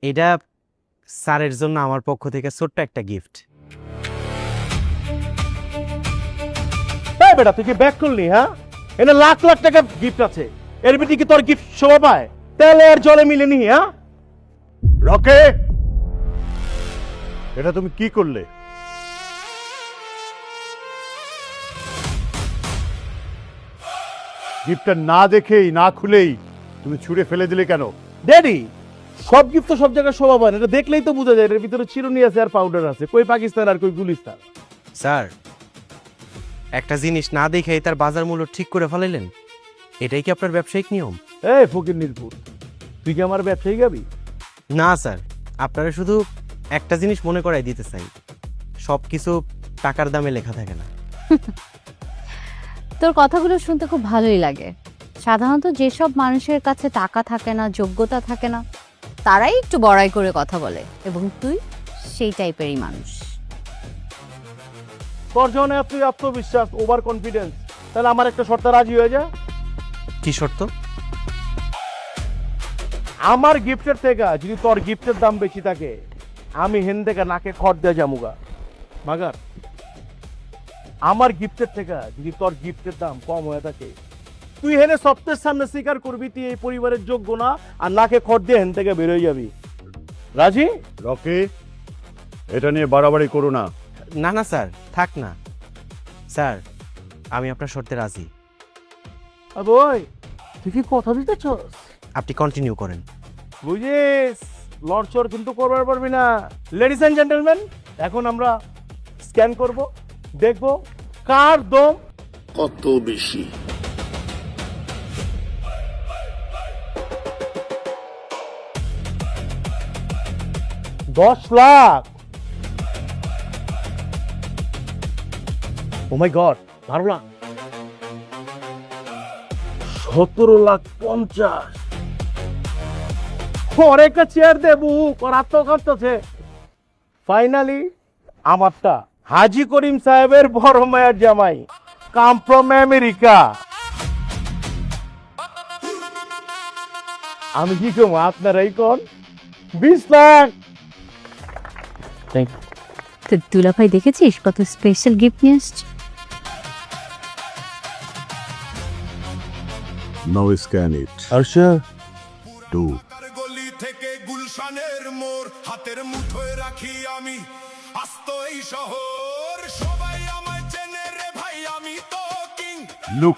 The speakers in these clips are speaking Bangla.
এটা স্যারের জন্য আমার পক্ষ থেকে ছোট্ট একটা গিফট। এই বেটা তুই কি ব্যাক করলি? হ্যাঁ, এনে লাখ লাখ টাকা গিফট আছে, এর ভিতরে কি তোর গিফট শোভা পায়? তেলে আর জলে মিলেনি। হ্যাঁ রকে, এটা তুমি কি করলে? গিফটটা না দেখেই না খুলেই তুমি ছুঁড়ে ফেলে দিলে কেন? ড্যাডি, সব গিফট তো সব জায়গায় শোভা পায় না, এটা দেখলেই তো বোঝা যায় এর ভিতরে চিরুনি আছে আর পাউডার আছে। কই পাকিস্তান আর কই গুলিস্তান। স্যার, একটা জিনিস না দেখেই তার বাজার মূল্য ঠিক করে ফেলাইলেন, এটাই কি আপনার ব্যবসায়িক নিয়ম? এই ফকির নির্ভুল, তুই কি আমার ব্যবসায়ী গাবি? না স্যার, আপনারা শুধু একটা জিনিস মনে করাই দিতে চাই, সব কিছু টাকার দামে লেখা থাকে না। তোর কথাগুলো শুনতে খুব ভালোই লাগে। সাধারণত যেসব মানুষের কাছে টাকা থাকে না, যোগ্যতা থাকে না, তারাই একটু বড়াই করে কথা বলে, এবং তুই সেই টাইপেরই মানুষ। তোর যখন তুই আত্মবিশ্বাস, ওভার কনফিডেন্স, তাহলে আমার একটা শর্তে রাজি হয়ে যা। কি শর্ত? আমার গিফটের থেকে যদি তোর গিফটের দাম বেশি থাকে, আমি হেন থেকে নাকে খড় দিয়ে যামুগা। মাগার, আমার গিফটের থেকে যদি তোর গিফটের দাম কম হয়ে থাকে, তুই হেনে সপ্তাহের সামনে স্বীকার করবি তুই এই পরিবারের যোগ্য না, আর নাকে খড় দিয়ে হেন থেকে বেরোয় যাবি। রাজি? রকে, এটা নিয়ে বাড়াবাড়ি করো না। না না স্যার, থাক না। স্যার, আমি আপনার শর্তে রাজি। বই, তুই কি কথা দিতেছস? আপনি কন্টিনিউ করেন। বুঝিস, লড়চড় কিন্তু করবার পারবি না। লেডিস এন্ড জেন্টলম্যান, এখন আমরা স্ক্যান করব, দেখব কার দম কত বেশি। $10 লাখ। ও মাই গড, 12 লাখ, 17,50,000। ওর একটা চেয়ার দেবু, ওর আত্মকান্তছে। ফাইনালি আমারটা হাজি করিম সাহেবের বড় মায়ের জামাই, কাম ফ্রম আমেরিকা। আমি কি কম, আপনারাই কোন? 20 লাখ। Thank you. তো দুলাভাই দেখেছিস কত স্পেশাল গিফট নিয়ে আসছে? নাও স্ক্যান ইট। আরশা, 2 গলি থেকে গুলশানের মোড়, হাতের মুঠোয় রাখি আমি আস্ত এই শহর, সবাই আমায় চেনে রে ভাই, আমি তো কিং। লুক,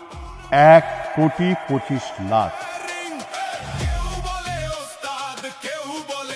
1,25,00,000।